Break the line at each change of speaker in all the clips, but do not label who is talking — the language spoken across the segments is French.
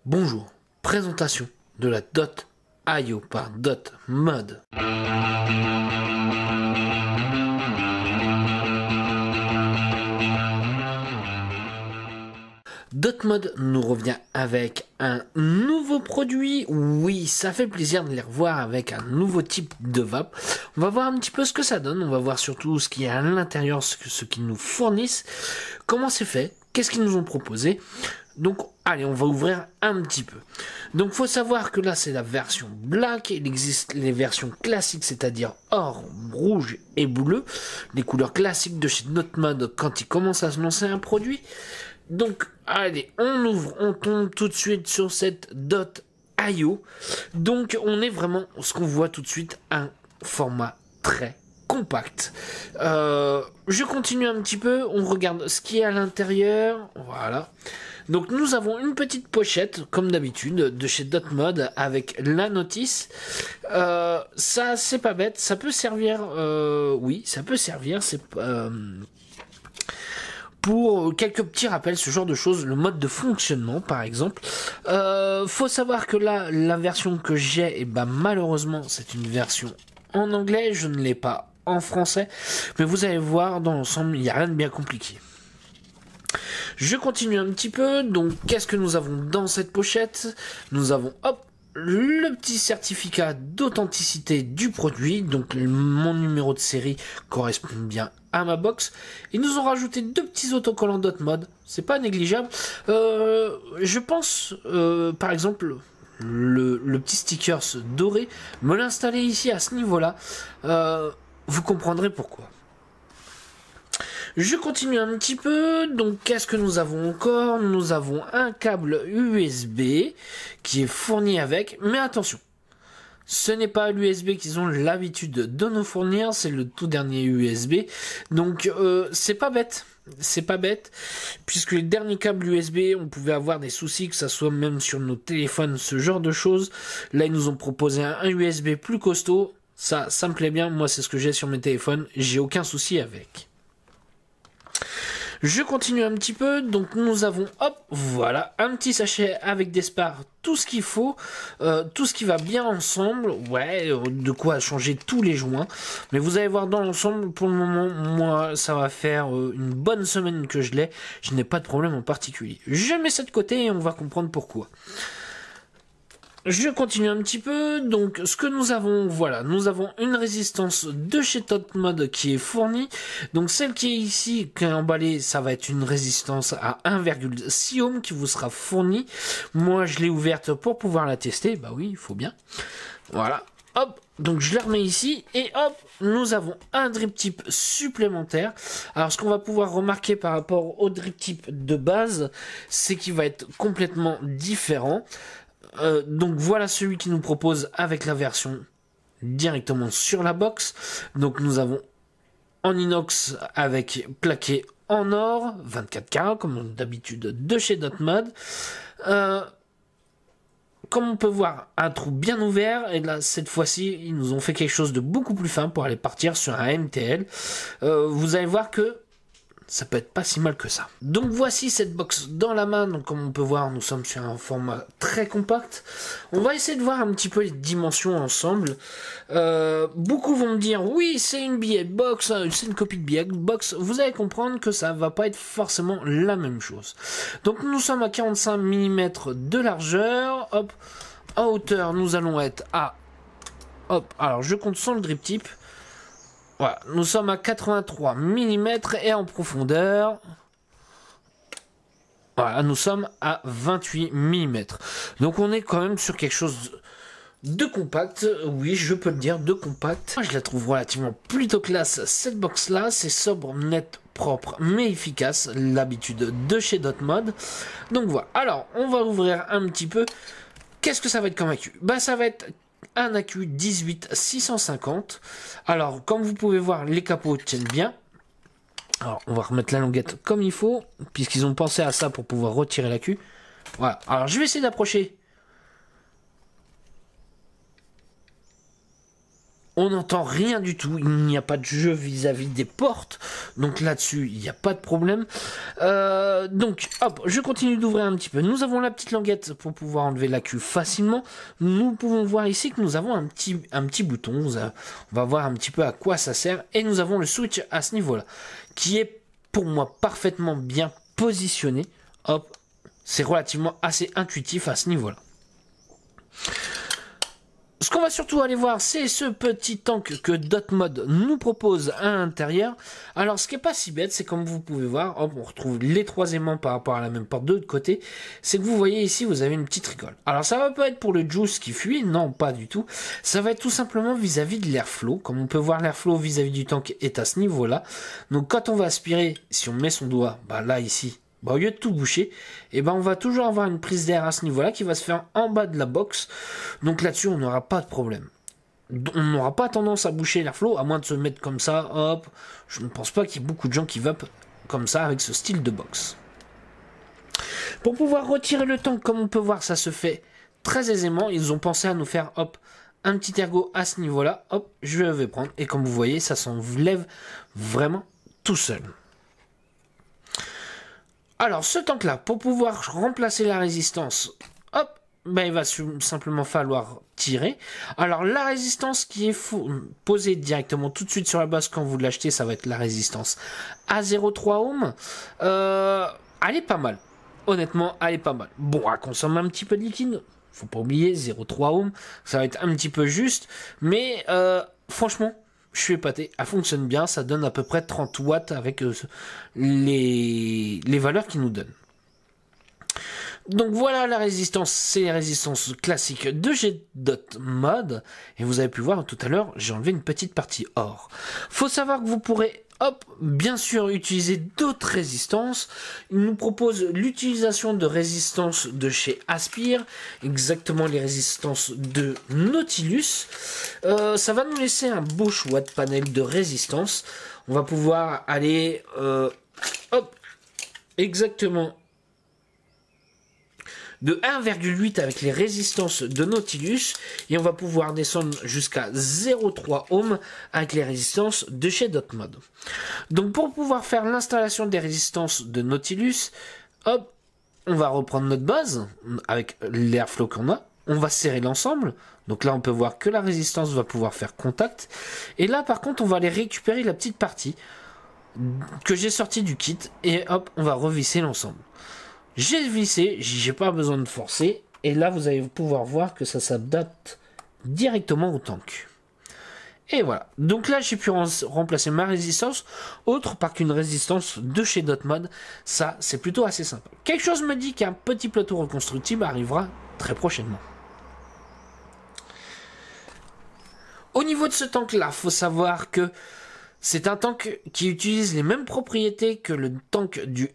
Bonjour, présentation de la Dot.io par Dotmod. Dotmod nous revient avec un nouveau produit. Oui, ça fait plaisir de les revoir avec un nouveau type de vape. On va voir un petit peu ce que ça donne. On va voir surtout ce qu'il y a à l'intérieur, ce qu'ils nous fournissent, comment c'est fait, qu'est-ce qu'ils nous ont proposé. Donc, allez, on va ouvrir un petit peu. Donc, faut savoir que là, c'est la version black. Il existe les versions classiques, c'est-à-dire or, rouge et bleu. Les couleurs classiques de chez Dotmod quand ils commencent à se lancer un produit. Donc, allez, on ouvre, on tombe tout de suite sur cette Dot.io. Donc, on est vraiment, ce qu'on voit tout de suite, un format très compact. Je continue un petit peu, on regarde ce qui est à l'intérieur. Voilà. Donc nous avons une petite pochette, comme d'habitude, de chez Dotmod, avec la notice. Ça, c'est pas bête, ça peut servir, oui, ça peut servir, c'est pour quelques petits rappels, ce genre de choses, le mode de fonctionnement par exemple. Faut savoir que là, la version que j'ai, et ben malheureusement, c'est une version en anglais, je ne l'ai pas en français, mais vous allez voir, dans l'ensemble, il n'y a rien de bien compliqué. Je continue un petit peu, donc qu'est-ce que nous avons dans cette pochette? Nous avons, hop, le petit certificat d'authenticité du produit, donc mon numéro de série correspond bien à ma box. Ils nous ont rajouté deux petits autocollants Dotmod, c'est pas négligeable. Je pense, par exemple, le petit stickers doré, me l'installer ici à ce niveau-là, vous comprendrez pourquoi. Je continue un petit peu, donc qu'est-ce que nous avons encore? Nous avons un câble USB qui est fourni avec, mais attention, ce n'est pas l'USB qu'ils ont l'habitude de nous fournir, c'est le tout dernier USB, donc c'est pas bête. C'est pas bête, puisque les derniers câbles USB, on pouvait avoir des soucis, que ça soit même sur nos téléphones, ce genre de choses. Là, ils nous ont proposé un USB plus costaud, ça me plaît bien, moi c'est ce que j'ai sur mes téléphones, j'ai aucun souci avec. Je continue un petit peu, donc nous avons, hop, voilà, un petit sachet avec des spars, tout ce qu'il faut, tout ce qui va bien ensemble, ouais, de quoi changer tous les joints, mais vous allez voir dans l'ensemble, pour le moment, moi, ça va faire une bonne semaine que je l'ai, je n'ai pas de problème en particulier. Je mets ça de côté et on va comprendre pourquoi. Je continue un petit peu, donc ce que nous avons, voilà, nous avons une résistance de chez Dotmod qui est fournie, donc celle qui est ici, qui est emballée, ça va être une résistance à 1,6 ohm qui vous sera fournie. Moi je l'ai ouverte pour pouvoir la tester, bah oui, il faut bien, voilà, hop, donc je la remets ici, et hop, nous avons un drip tip supplémentaire. Alors ce qu'on va pouvoir remarquer par rapport au drip tip de base, c'est qu'il va être complètement différent. Donc voilà celui qui nous propose avec la version directement sur la box. Donc nous avons en inox avec plaqué en or, 24 carats comme d'habitude de chez Dotmod. Comme on peut voir, un trou bien ouvert, et là cette fois-ci ils nous ont fait quelque chose de beaucoup plus fin pour aller partir sur un MTL. Vous allez voir que ça peut être pas si mal que ça. Donc voici cette box dans la main. Donc comme on peut voir, nous sommes sur un format très compact. On va essayer de voir un petit peu les dimensions ensemble. Beaucoup vont me dire oui, c'est une billet box, c'est une copie de billet box. Vous allez comprendre que ça va pas être forcément la même chose. Donc nous sommes à 45 mm de largeur. Hop, en hauteur, nous allons être à, hop, alors je compte sans le drip tip. Voilà, nous sommes à 83 mm et en profondeur, voilà, nous sommes à 28 mm. Donc on est quand même sur quelque chose de compact, oui, je peux le dire, de compact. Moi, je la trouve relativement plutôt classe, cette box-là, c'est sobre, net, propre, mais efficace, l'habitude de chez Dotmod. Donc voilà, alors, on va ouvrir un petit peu. Qu'est-ce que ça va être comme accu? Bah, ça va être un accu 18650. Alors, comme vous pouvez voir, les capots tiennent bien. Alors, on va remettre la languette comme il faut, puisqu'ils ont pensé à ça pour pouvoir retirer l'accu. Voilà. Alors, je vais essayer d'approcher. On n'entend rien du tout, il n'y a pas de jeu vis-à-vis des portes, donc là-dessus il n'y a pas de problème. Donc hop, je continue d'ouvrir un petit peu. Nous avons la petite languette pour pouvoir enlever la queue facilement. Nous pouvons voir ici que nous avons un petit bouton, on va voir un petit peu à quoi ça sert. Et nous avons le switch à ce niveau-là, qui est pour moi parfaitement bien positionné. Hop, c'est relativement assez intuitif à ce niveau-là. Ce qu'on va surtout aller voir, c'est ce petit tank que Dotmod nous propose à l'intérieur. Alors, ce qui est pas si bête, c'est comme vous pouvez voir, hop, on retrouve les 3 aimants par rapport à la même porte de l'autre côté. C'est que vous voyez ici, vous avez une petite rigole. Alors, ça va pas être pour le juice qui fuit, non, pas du tout. Ça va être tout simplement vis-à-vis de l'airflow. Comme on peut voir, l'airflow vis-à-vis du tank est à ce niveau-là. Donc, quand on va aspirer, si on met son doigt, bah là, ici, bah, au lieu de tout boucher, et ben on va toujours avoir une prise d'air à ce niveau-là qui va se faire en bas de la box. Donc là-dessus, on n'aura pas de problème. On n'aura pas tendance à boucher l'airflow, à moins de se mettre comme ça, hop. Je ne pense pas qu'il y ait beaucoup de gens qui vapent comme ça avec ce style de box. Pour pouvoir retirer le tank, comme on peut voir, ça se fait très aisément. Ils ont pensé à nous faire, hop, un petit ergot à ce niveau-là. Hop, je vais prendre. Et comme vous voyez, ça s'enlève vraiment tout seul. Alors, ce tank-là, pour pouvoir remplacer la résistance, hop, ben, il va simplement falloir tirer. Alors, la résistance qui est posée directement tout de suite sur la base quand vous l'achetez, ça va être la résistance à 0,3 ohm. Elle est pas mal. Honnêtement, elle est pas mal. Bon, elle consomme un petit peu de liquide. Faut pas oublier, 0,3 ohm. Ça va être un petit peu juste. Mais, franchement, je suis épaté, elle fonctionne bien, ça donne à peu près 30 watts avec les valeurs qu'il nous donne. Donc voilà la résistance, c'est les résistances classiques de G.Mod. Et vous avez pu voir tout à l'heure, j'ai enlevé une petite partie or. Faut savoir que vous pourrez, hop, bien sûr utiliser d'autres résistances. Il nous propose l'utilisation de résistances de chez Aspire, exactement les résistances de Nautilus. Ça va nous laisser un beau choix de panel de résistance. On va pouvoir aller, hop, exactement de 1,8 avec les résistances de Nautilus, et on va pouvoir descendre jusqu'à 0,3 ohm avec les résistances de chez Dotmod. Donc pour pouvoir faire l'installation des résistances de Nautilus, hop, on va reprendre notre base avec l'airflow qu'on a, on va serrer l'ensemble. Donc là on peut voir que la résistance va pouvoir faire contact, et là par contre on va aller récupérer la petite partie que j'ai sortie du kit, et hop, on va revisser l'ensemble. J'ai vissé, j'ai pas besoin de forcer, et là vous allez pouvoir voir que ça s'adapte directement au tank. Et voilà, donc là j'ai pu remplacer ma résistance, autre par qu'une résistance de chez Dotmod. Ça c'est plutôt assez sympa. Quelque chose me dit qu'un petit plateau reconstructible arrivera très prochainement. Au niveau de ce tank là, faut savoir que c'est un tank qui utilise les mêmes propriétés que le tank du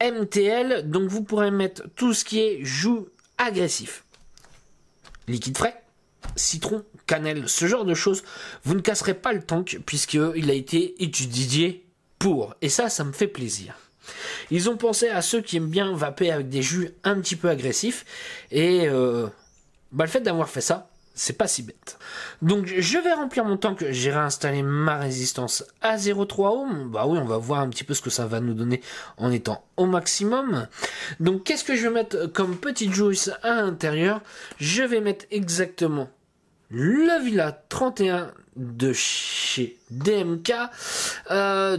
MTL, donc vous pourrez mettre tout ce qui est joug agressif, liquide frais, citron, cannelle, ce genre de choses. Vous ne casserez pas le tank puisqu'il a été étudié pour, et ça me fait plaisir. Ils ont pensé à ceux qui aiment bien vaper avec des jus un petit peu agressifs, et le fait d'avoir fait ça, c'est pas si bête. Donc je vais remplir mon tank, j'ai réinstallé ma résistance à 0,3 ohm. Bah oui, on va voir un petit peu ce que ça va nous donner en étant au maximum. Donc qu'est-ce que je vais mettre comme petite juice à l'intérieur? Je vais mettre exactement le Villa 31 de chez DMK,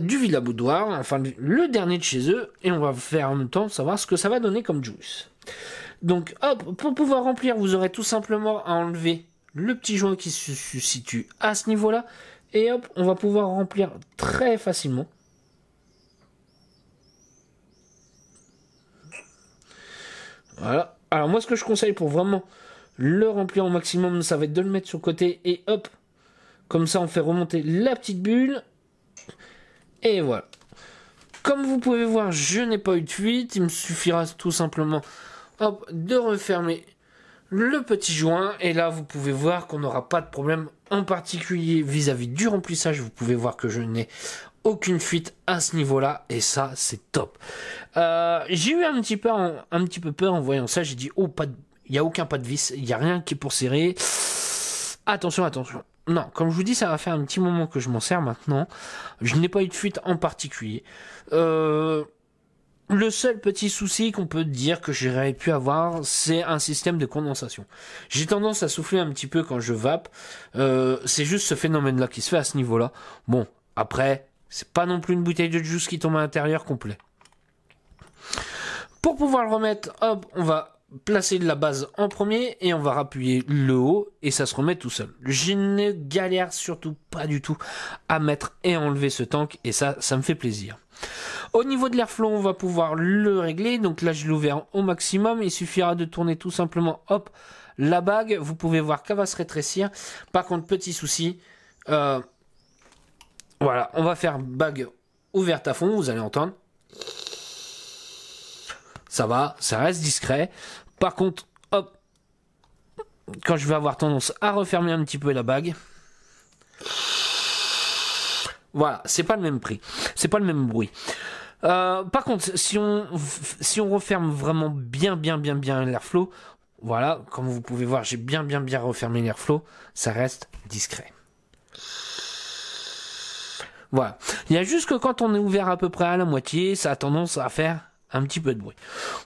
du Villa Boudoir, enfin le dernier de chez eux, et on va faire en même temps savoir ce que ça va donner comme juice. Donc hop, pour pouvoir remplir, vous aurez tout simplement à enlever le petit joint qui se situe à ce niveau-là, et hop, on va pouvoir remplir très facilement. Voilà. Alors moi ce que je conseille pour vraiment le remplir au maximum, ça va être de le mettre sur le côté, et hop, comme ça on fait remonter la petite bulle, et voilà. Comme vous pouvez voir, je n'ai pas eu de fuite, il me suffira tout simplement, hop, de refermer le petit joint, et là vous pouvez voir qu'on n'aura pas de problème, en particulier vis-à-vis du remplissage. Vous pouvez voir que je n'ai aucune fuite à ce niveau-là, et ça c'est top. J'ai eu un petit peu peur en voyant ça. J'ai dit oh, il n'y a aucun pas de vis, il n'y a rien qui est pour serrer. Attention, attention. Non, comme je vous dis, ça va faire un petit moment que je m'en sers maintenant. Je n'ai pas eu de fuite en particulier. Le seul petit souci qu'on peut dire que j'aurais pu avoir, c'est un système de condensation. J'ai tendance à souffler un petit peu quand je vape. C'est juste ce phénomène-là qui se fait à ce niveau-là. Bon, après, c'est pas non plus une bouteille de juice qui tombe à l'intérieur complet. Pour pouvoir le remettre, hop, on va placer la base en premier et on va rappuyer le haut et ça se remet tout seul. Je ne galère surtout pas du tout à mettre et enlever ce tank et ça me fait plaisir. Au niveau de l'airflow, on va pouvoir le régler. Donc là, je l'ai ouvert au maximum. Il suffira de tourner tout simplement, hop, la bague. Vous pouvez voir qu'elle va se rétrécir. Par contre, petit souci, voilà, on va faire bague ouverte à fond. Vous allez entendre. Ça va, ça reste discret. Par contre, hop, quand je vais avoir tendance à refermer un petit peu la bague, voilà, c'est pas le même prix, c'est pas le même bruit. Par contre, si on referme vraiment bien l'airflow, voilà, comme vous pouvez voir, j'ai bien refermé l'airflow, ça reste discret. Voilà, il y a juste que quand on est ouvert à peu près à la moitié, ça a tendance à faire un petit peu de bruit.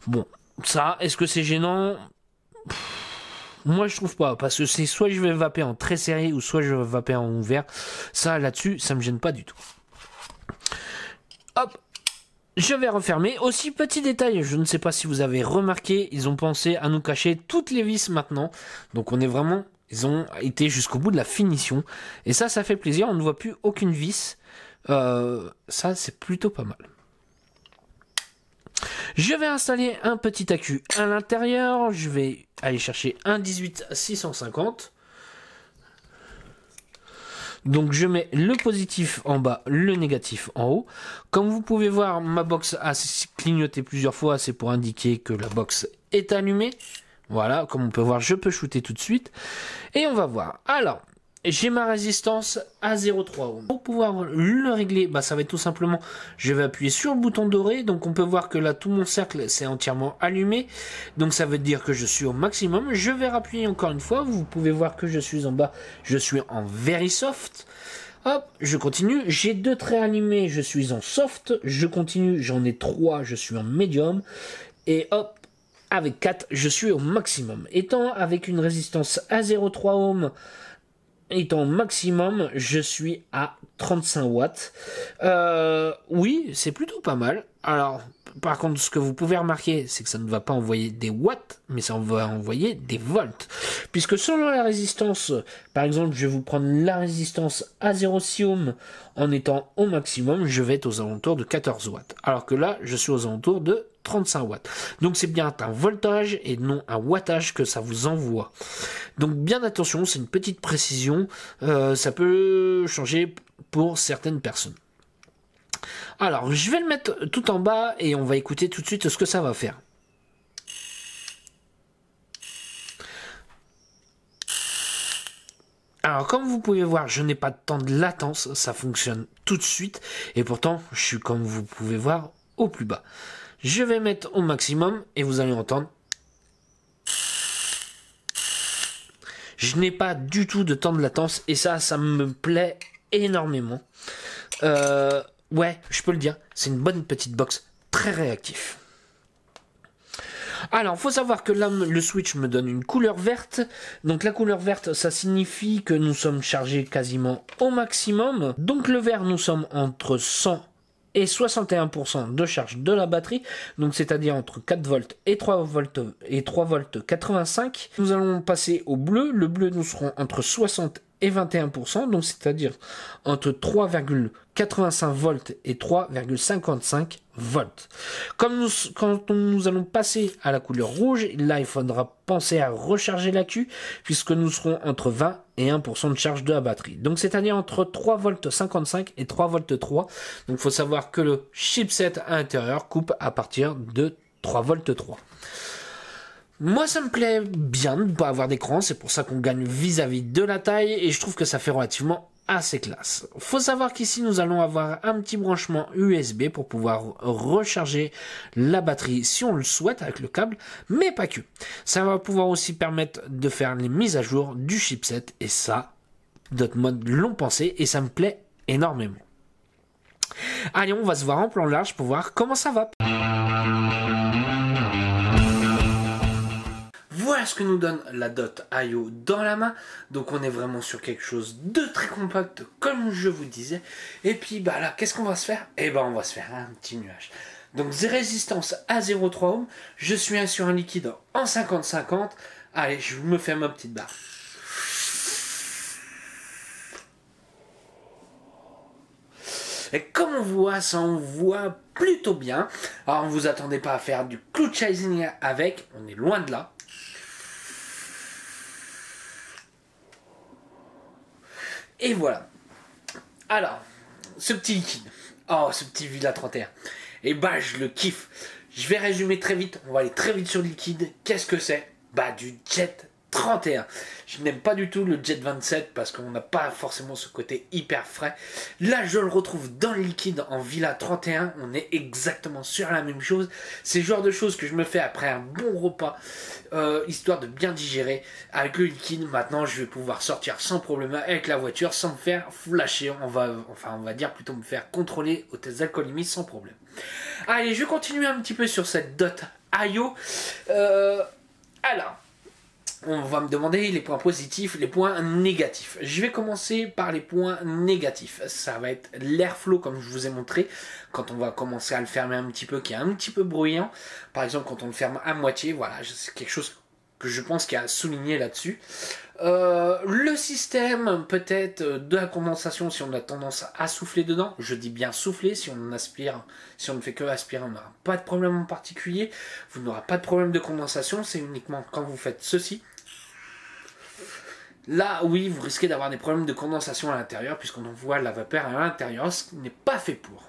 Bon, ça, est-ce que c'est gênant? Moi, je trouve pas, parce que c'est soit je vais vaper en très serré ou soit je vais vaper en ouvert. Ça, là-dessus, ça me gêne pas du tout. Hop, je vais refermer. Aussi, petit détail, je ne sais pas si vous avez remarqué, ils ont pensé à nous cacher toutes les vis maintenant. Donc, on est vraiment, ils ont été jusqu'au bout de la finition. Et ça fait plaisir, on ne voit plus aucune vis. Ça, c'est plutôt pas mal. Je vais installer un petit accu à l'intérieur. Je vais aller chercher un 18650. Donc je mets le positif en bas, le négatif en haut. Comme vous pouvez voir, ma box a clignoté plusieurs fois. C'est pour indiquer que la box est allumée. Voilà, comme on peut voir, je peux shooter tout de suite. Et on va voir. Alors, j'ai ma résistance à 0,3 ohm. Pour pouvoir le régler, bah, ça va être tout simplement, je vais appuyer sur le bouton doré. Donc on peut voir que là, tout mon cercle c'est entièrement allumé. Donc ça veut dire que je suis au maximum. Je vais rappuyer encore une fois. Vous pouvez voir que je suis en bas. Je suis en very soft. Hop, je continue. J'ai 2 traits allumés. Je suis en soft. Je continue. J'en ai 3. Je suis en medium. Et hop, avec 4, je suis au maximum. Étant avec une résistance à 0,3 ohm, étant au maximum, je suis à 35 watts. Oui, c'est plutôt pas mal. Alors, par contre, ce que vous pouvez remarquer, c'est que ça ne va pas envoyer des watts, mais ça va envoyer des volts. Puisque selon la résistance, par exemple, je vais vous prendre la résistance à 0,6 ohm en étant au maximum, je vais être aux alentours de 14 watts. Alors que là, je suis aux alentours de 35 watts. Donc c'est bien un voltage et non un wattage que ça vous envoie. Donc bien attention, c'est une petite précision. Ça peut changer pour certaines personnes. Alors, je vais le mettre tout en bas et on va écouter tout de suite ce que ça va faire. Alors, comme vous pouvez voir, je n'ai pas de temps de latence, ça fonctionne tout de suite. Et pourtant, je suis, comme vous pouvez voir, au plus bas. Je vais mettre au maximum et vous allez entendre. Je n'ai pas du tout de temps de latence et ça me plaît énormément. Ouais, je peux le dire, c'est une bonne petite box, très réactif. Alors, faut savoir que là, le switch me donne une couleur verte. Donc la couleur verte, ça signifie que nous sommes chargés quasiment au maximum. Donc le vert, nous sommes entre 100 et 61% de charge de la batterie, donc c'est-à-dire entre 4 volts et 3 volts 85. Nous allons passer au bleu. Le bleu, nous serons entre 60 et 21%, donc c'est-à-dire entre 3,85 volts et 3,55 volts. Quand nous allons passer à la couleur rouge, là il faudra penser à recharger l'accu, puisque nous serons entre 20 et 1% de charge de la batterie. Donc c'est-à-dire entre 3 volts 55 et 3 volts 3. Donc il faut savoir que le chipset à l'intérieur coupe à partir de 3 volts 3. Moi, ça me plaît bien de ne pas avoir d'écran, c'est pour ça qu'on gagne vis-à-vis de la taille, et je trouve que ça fait relativement assez classe. Faut savoir qu'ici nous allons avoir un petit branchement USB pour pouvoir recharger la batterie si on le souhaite avec le câble, mais pas que. Ça va pouvoir aussi permettre de faire les mises à jour du chipset et ça, d'autres modes l'ont pensé et ça me plaît énormément. Allez, on va se voir en plan large pour voir comment ça va. Voilà ce que nous donne la Dot IO dans la main. Donc on est vraiment sur quelque chose de très compact comme je vous disais. Et puis bah là, qu'est-ce qu'on va se faire? Eh ben on va se faire un petit nuage. Donc résistance à 0,3 ohm. Je suis sur un liquide en 50-50. Allez, je me fais ma petite barre. Et comme on voit, ça envoie plutôt bien. Alors ne vous attendez pas à faire du cloud chasing avec, on est loin de là. Et voilà. Alors, ce petit liquide. Oh, ce petit Villa 31. Et bah, je le kiffe. Je vais résumer très vite. On va aller très vite sur le liquide. Qu'est-ce que c'est? Bah, du Jet 31. Je n'aime pas du tout le Jet 27 parce qu'on n'a pas forcément ce côté hyper frais. Là, je le retrouve dans le liquide en Villa 31. On est exactement sur la même chose. C'est le genre de choses que je me fais après un bon repas, histoire de bien digérer. Avec le liquide, maintenant, je vais pouvoir sortir sans problème avec la voiture, sans me faire flasher. On va dire plutôt me faire contrôler aux tests d'alcoolémie sans problème. Allez, je continue un petit peu sur cette Dot IO. Alors, on va me demander les points positifs, les points négatifs. Je vais commencer par les points négatifs. Ça va être l'airflow, comme je vous ai montré, quand on va commencer à le fermer un petit peu, qui est un petit peu bruyant. Par exemple, quand on le ferme à moitié, voilà, c'est quelque chose que je pense qu'il y a à souligner là-dessus. Le système, peut-être, de la condensation, si on a tendance à souffler dedans. Je dis bien souffler, si on aspire, si on ne fait que aspirer, on n'aura pas de problème en particulier. Vous n'aurez pas de problème de condensation, c'est uniquement quand vous faites ceci. Là, oui, vous risquez d'avoir des problèmes de condensation à l'intérieur, puisqu'on envoie la vapeur à l'intérieur, ce qui n'est pas fait pour.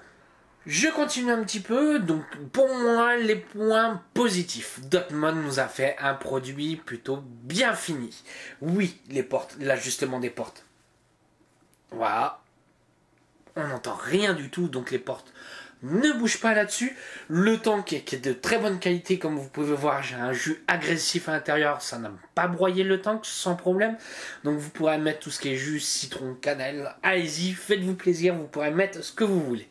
Je continue un petit peu, donc pour moi, les points positifs. Dotmon nous a fait un produit plutôt bien fini. Oui, les portes, l'ajustement des portes. Voilà. On n'entend rien du tout, donc les portes ne bougent pas là-dessus. Le tank qui est de très bonne qualité, comme vous pouvez voir, j'ai un jus agressif à l'intérieur, ça n'a pas broyé le tank sans problème. Donc vous pourrez mettre tout ce qui est jus, citron, cannelle, allez-y, faites-vous plaisir, vous pourrez mettre ce que vous voulez.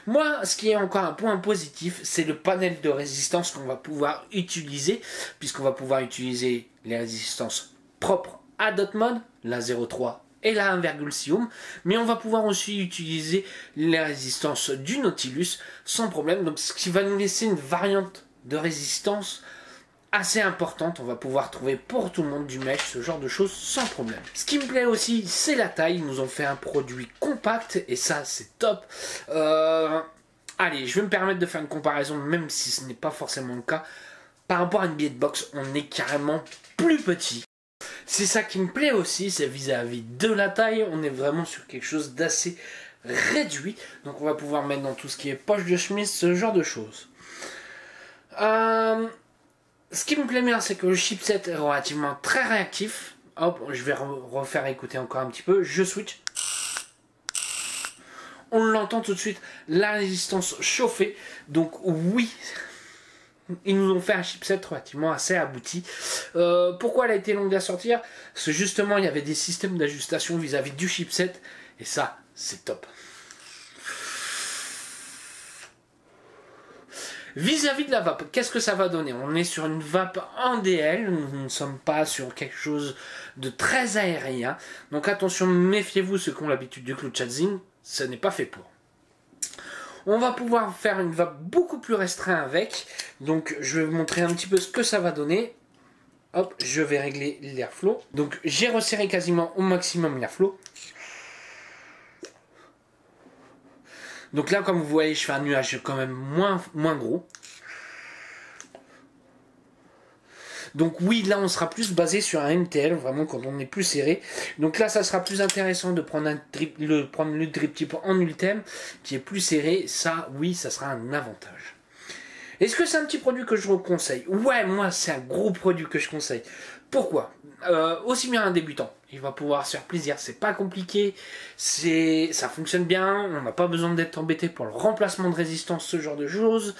Moi, ce qui est encore un point positif, c'est le panel de résistance qu'on va pouvoir utiliser, puisqu'on va pouvoir utiliser les résistances propres à Dotmon, la 0,3 et la 1,6 ohm, mais on va pouvoir aussi utiliser les résistances du Nautilus sans problème, donc ce qui va nous laisser une variante de résistance assez importante. On va pouvoir trouver pour tout le monde du mesh, ce genre de choses sans problème. Ce qui me plaît aussi, c'est la taille. Ils nous ont fait un produit compact et ça c'est top. Allez, je vais me permettre de faire une comparaison, même si ce n'est pas forcément le cas. Par rapport à une billet de box, on est carrément plus petit. C'est ça qui me plaît aussi, c'est vis-à-vis de la taille, on est vraiment sur quelque chose d'assez réduit. Donc on va pouvoir mettre dans tout ce qui est poche de chemise, ce genre de choses. Ce qui me plaît bien, c'est que le chipset est relativement très réactif. Hop, je vais refaire écouter encore un petit peu. Je switch. On l'entend tout de suite, la résistance chauffée. Donc oui, ils nous ont fait un chipset relativement assez abouti. Pourquoi elle a été longue à sortir? Parce que justement, il y avait des systèmes d'ajustation vis-à-vis du chipset. Et ça, c'est top. Vis-à-vis de la vape, qu'est-ce que ça va donner? On est sur une vape en DL, nous ne sommes pas sur quelque chose de très aérien. Donc attention, méfiez-vous ceux qui ont l'habitude du cloud chasing, ce n'est pas fait pour. On va pouvoir faire une vape beaucoup plus restreinte avec. Donc je vais vous montrer un petit peu ce que ça va donner. Hop, je vais régler l'airflow. Donc j'ai resserré quasiment au maximum l'airflow. Donc là, comme vous voyez, je fais un nuage quand même moins gros. Donc oui, là on sera plus basé sur un MTL, vraiment quand on est plus serré. Donc là ça sera plus intéressant de prendre le drip tip en Ultem, qui est plus serré. Ça, oui, ça sera un avantage. Est-ce que c'est un petit produit que je vous conseille? Ouais, moi c'est un gros produit que je conseille. Pourquoi? aussi bien un débutant. Il va pouvoir se faire plaisir, c'est pas compliqué, ça fonctionne bien, on n'a pas besoin d'être embêté pour le remplacement de résistance, ce genre de choses.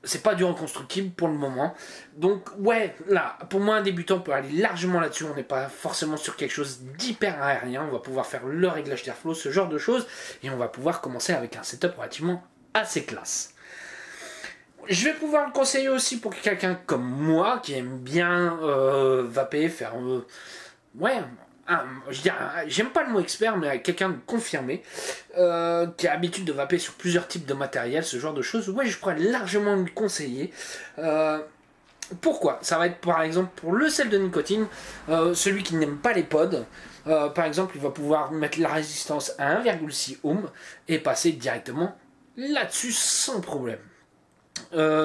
C'est pas du reconstructible pour le moment. Donc ouais, là, pour moi un débutant peut aller largement là-dessus, on n'est pas forcément sur quelque chose d'hyper aérien, on va pouvoir faire le réglage d'airflow, ce genre de choses, et on va pouvoir commencer avec un setup relativement assez classe. Je vais pouvoir le conseiller aussi pour quelqu'un comme moi, qui aime bien vaper, faire... ouais, je dirais, j'aime pas le mot expert, mais quelqu'un de confirmé, qui a l'habitude de vaper sur plusieurs types de matériel, ce genre de choses, ouais, je pourrais largement lui conseiller. Pourquoi? Ça va être par exemple pour le sel de nicotine, celui qui n'aime pas les pods, par exemple, il va pouvoir mettre la résistance à 1,6 ohm et passer directement là-dessus sans problème.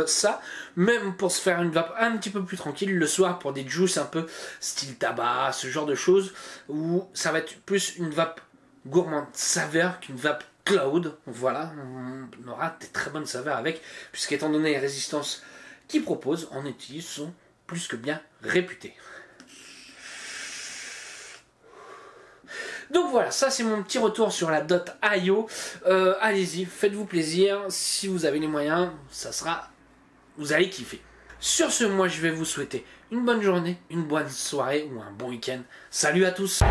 Ça, même pour se faire une vape un petit peu plus tranquille le soir pour des juices un peu style tabac, ce genre de choses, où ça va être plus une vape gourmande saveur qu'une vape cloud. Voilà, on aura des très bonnes saveurs avec, puisqu'étant donné les résistances qu'ils proposent, en utilise sont plus que bien réputées. Donc voilà, ça c'est mon petit retour sur la Dot.io. Allez-y, faites-vous plaisir. Si vous avez les moyens, ça sera... vous allez kiffer. Sur ce, moi je vais vous souhaiter une bonne journée, une bonne soirée ou un bon week-end. Salut à tous!